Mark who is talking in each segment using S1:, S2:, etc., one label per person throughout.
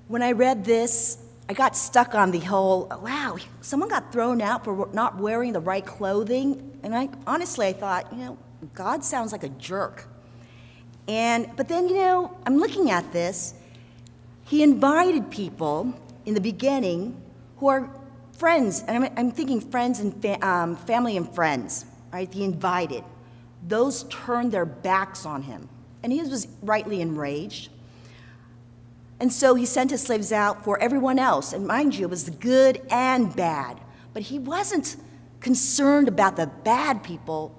S1: When I read this, I got stuck on the whole, wow, someone got thrown out for not wearing the right clothing. And honestly, I thought, God sounds like a jerk. But then, I'm looking at this. He invited people in the beginning who are friends, and I'm thinking friends and family and friends, right? He invited. Those turned their backs on him, and he was rightly enraged. And so he sent his slaves out for everyone else, and mind you, it was the good and bad. But he wasn't concerned about the bad people.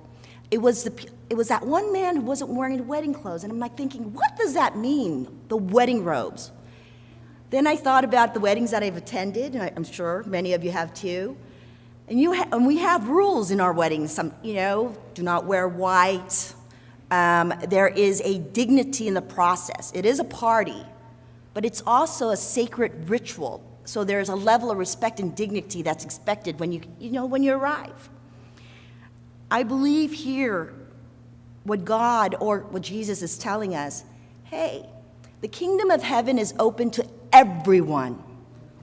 S1: It was that one man who wasn't wearing the wedding clothes, and I'm like thinking, what does that mean, the wedding robes? Then I thought about the weddings that I've attended, and I'm sure many of you have too. And we have rules in our weddings. Do not wear white. There is a dignity in the process. It is a party, but it's also a sacred ritual. So there's a level of respect and dignity that's expected when you arrive. I believe here what God or what Jesus is telling us, hey, the kingdom of heaven is open to everyone,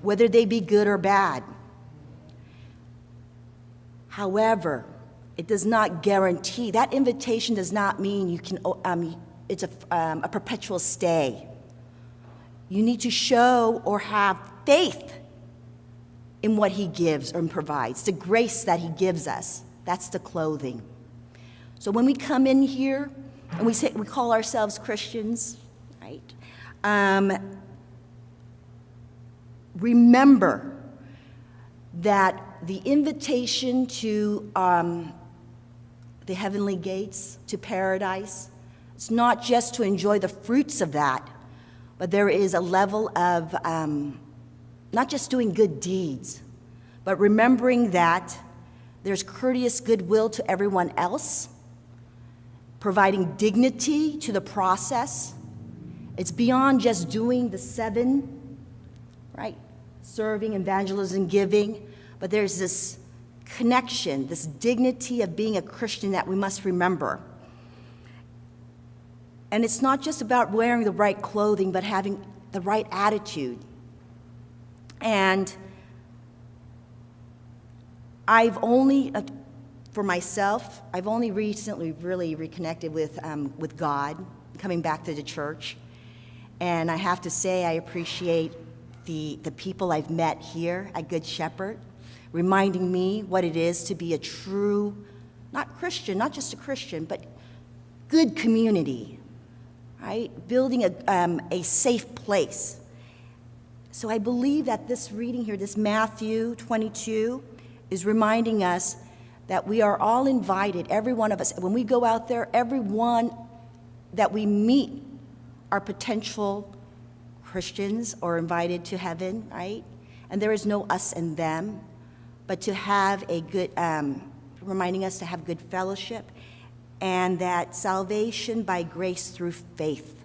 S1: whether they be good or bad. However, it does not guarantee, that invitation does not mean you can, it's a perpetual stay. You need to show or have faith in what he gives and provides, the grace that he gives us. That's the clothing. So when we come in here and we call ourselves Christians, right? Remember that the invitation to the heavenly gates, to paradise, it's not just to enjoy the fruits of that, but there is a level of not just doing good deeds, but remembering that there's courteous goodwill to everyone else, providing dignity to the process. It's beyond just doing the 7, right? Serving, evangelism, giving, but there's this connection, this dignity of being a Christian that we must remember. And it's not just about wearing the right clothing, but having the right attitude. And for myself, I've only recently really reconnected with God, coming back to the church. And I have to say I appreciate the people I've met here at Good Shepherd, reminding me what it is to be a true, not Christian, not just a Christian, but good community, right? Building a safe place. So I believe that this reading here, this Matthew 22, is reminding us that we are all invited, every one of us. When we go out there, everyone that we meet are potential Christians or invited to heaven, right? And there is no us and them, but to have a good, reminding us to have good fellowship, and that salvation by grace through faith.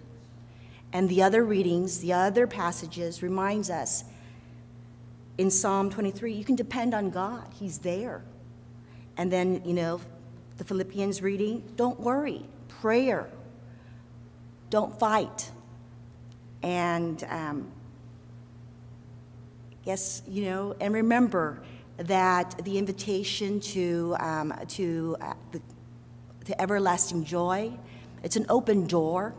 S1: And the other readings, the other passages reminds us in Psalm 23, you can depend on God, he's there. And then, the Philippians reading, don't worry, prayer, don't fight. And and remember that the invitation to everlasting joy, it's an open door,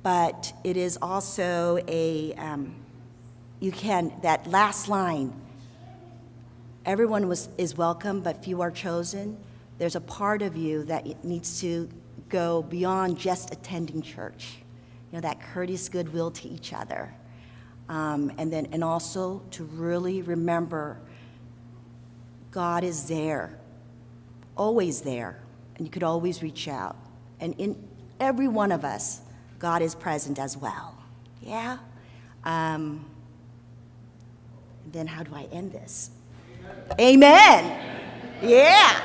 S1: but it is also that last line, everyone is welcome, but few are chosen. There's a part of you that needs to go beyond just attending church, that courteous goodwill to each other, and also to really remember God is there, always there, and you could always reach out. And in every one of us, God is present as well. Yeah? Then how do I end this? Amen. Yeah.